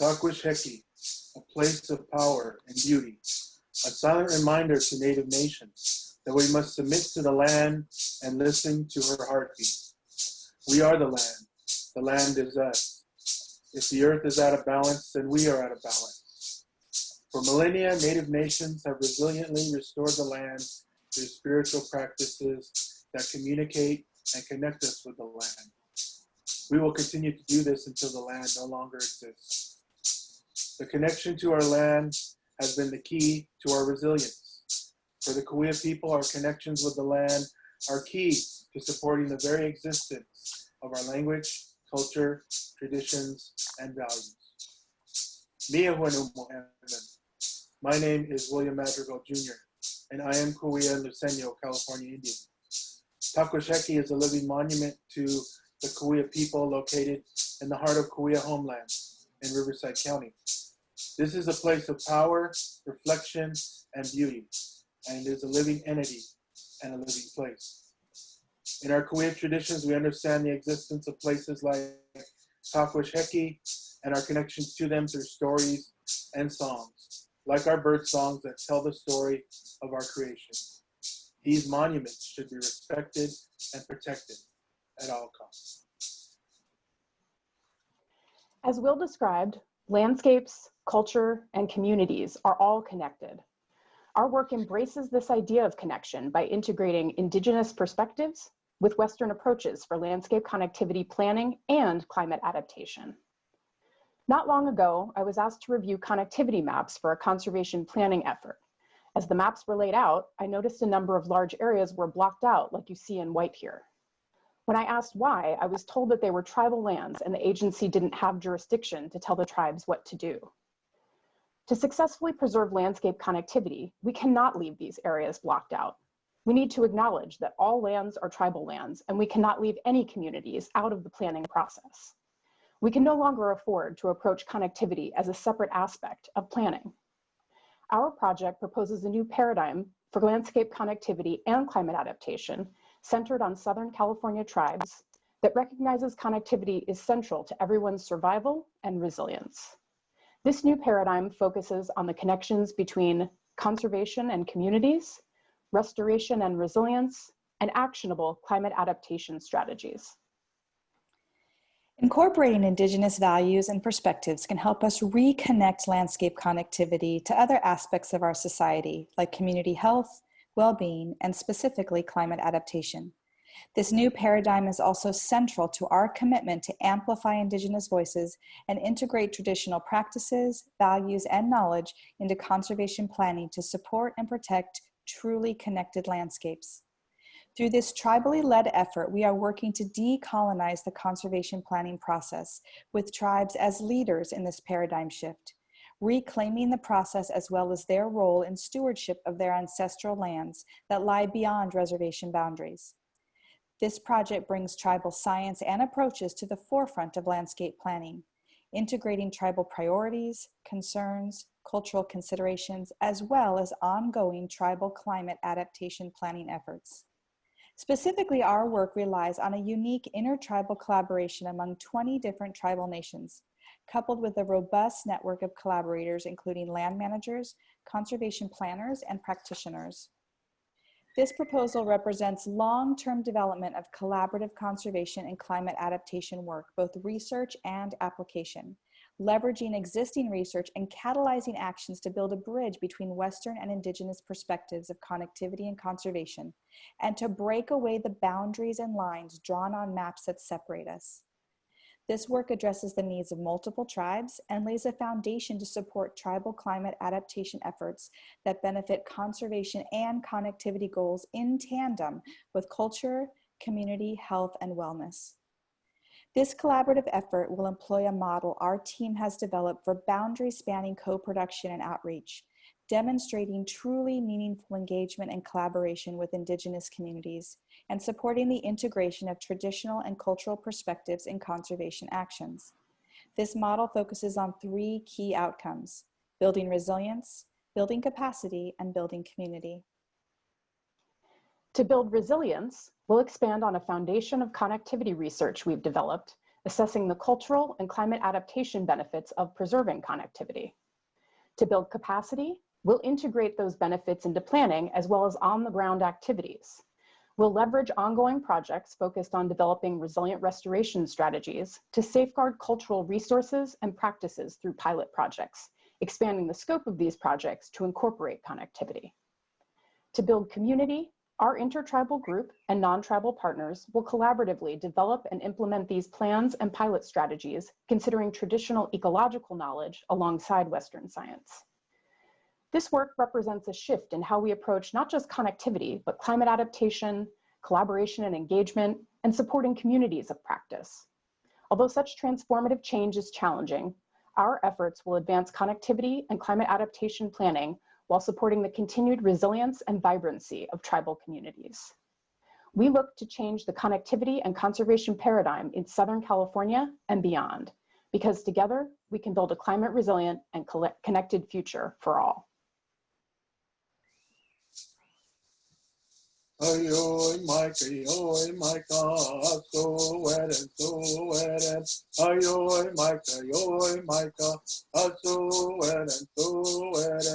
Takwisheki, a place of power and beauty, a silent reminder to Native nations that we must submit to the land and listen to her heartbeat. We are the land is us. If the earth is out of balance, then we are out of balance. For millennia, Native nations have resiliently restored the land through spiritual practices that communicate and connect us with the land. We will continue to do this until the land no longer exists. The connection to our land has been the key to our resilience. For the Cahuilla people, our connections with the land are key to supporting the very existence of our language, culture, traditions, and values. My name is William Madrigal Jr., and I am Cahuilla Luceño, California Indian. Takwisheki is a living monument to the Cahuilla people located in the heart of Cahuilla homeland in Riverside County. This is a place of power, reflection, and beauty, and is a living entity and a living place. In our Cahuilla traditions, we understand the existence of places like Takwisheki and our connections to them through stories and songs, like our bird songs that tell the story of our creation. These monuments should be respected and protected at all costs. As Will described, landscapes, culture, and communities are all connected. Our work embraces this idea of connection by integrating Indigenous perspectives with Western approaches for landscape connectivity planning and climate adaptation. Not long ago, I was asked to review connectivity maps for a conservation planning effort. As the maps were laid out, I noticed a number of large areas were blocked out, like you see in white here. When I asked why, I was told that they were tribal lands and the agency didn't have jurisdiction to tell the tribes what to do. To successfully preserve landscape connectivity, we cannot leave these areas blocked out. We need to acknowledge that all lands are tribal lands, and we cannot leave any communities out of the planning process. We can no longer afford to approach connectivity as a separate aspect of planning. Our project proposes a new paradigm for landscape connectivity and climate adaptation centered on Southern California tribes that recognizes connectivity is central to everyone's survival and resilience. This new paradigm focuses on the connections between conservation and communities, restoration and resilience, and actionable climate adaptation strategies. Incorporating Indigenous values and perspectives can help us reconnect landscape connectivity to other aspects of our society, like community health, well-being, and specifically climate adaptation. This new paradigm is also central to our commitment to amplify Indigenous voices and integrate traditional practices, values, and knowledge into conservation planning to support and protect truly connected landscapes. Through this tribally led effort, we are working to decolonize the conservation planning process with tribes as leaders in this paradigm shift, reclaiming the process as well as their role in stewardship of their ancestral lands that lie beyond reservation boundaries. This project brings tribal science and approaches to the forefront of landscape planning, integrating tribal priorities, concerns, cultural considerations, as well as ongoing tribal climate adaptation planning efforts. Specifically, our work relies on a unique intertribal collaboration among 20 different tribal nations, coupled with a robust network of collaborators, including land managers, conservation planners, and practitioners. This proposal represents long-term development of collaborative conservation and climate adaptation work, both research and application, leveraging existing research and catalyzing actions to build a bridge between Western and Indigenous perspectives of connectivity and conservation, and to break away the boundaries and lines drawn on maps that separate us. This work addresses the needs of multiple tribes and lays a foundation to support tribal climate adaptation efforts that benefit conservation and connectivity goals in tandem with culture, community, health, and wellness. This collaborative effort will employ a model our team has developed for boundary-spanning co-production and outreach, demonstrating truly meaningful engagement and collaboration with Indigenous communities, and supporting the integration of traditional and cultural perspectives in conservation actions. This model focuses on 3 key outcomes: building resilience, building capacity, and building community. To build resilience, we'll expand on a foundation of connectivity research we've developed assessing the cultural and climate adaptation benefits of preserving connectivity. To build capacity, we'll integrate those benefits into planning as well as on-the-ground activities. We'll leverage ongoing projects focused on developing resilient restoration strategies to safeguard cultural resources and practices through pilot projects, expanding the scope of these projects to incorporate connectivity. To build community, our intertribal group and non-tribal partners will collaboratively develop and implement these plans and pilot strategies, considering traditional ecological knowledge alongside Western science. This work represents a shift in how we approach not just connectivity, but climate adaptation, collaboration and engagement, and supporting communities of practice. Although such transformative change is challenging, our efforts will advance connectivity and climate adaptation planning while supporting the continued resilience and vibrancy of tribal communities. We look to change the connectivity and conservation paradigm in Southern California and beyond, because together we can build a climate resilient and connected future for all. Ayoy Micah, so wet and so wet. Ayoy Micah, so wet and so wet.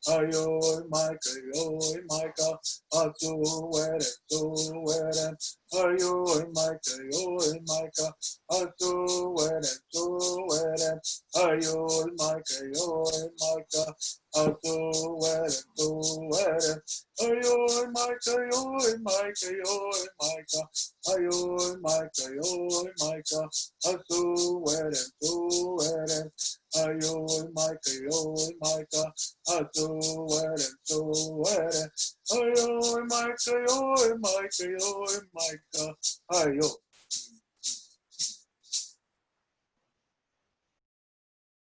Ayoy Micah, so wet and so wet. Ayoy Micah, so wet and so wet. Ayoy Micah, so wet and so wet. Ayoy Micah, ayoy Micah, ayoy Micah, so wet and so wet. Ayoy Micah, so wet and so wet. Ayoy Micah, ayoy Micah, ayoy.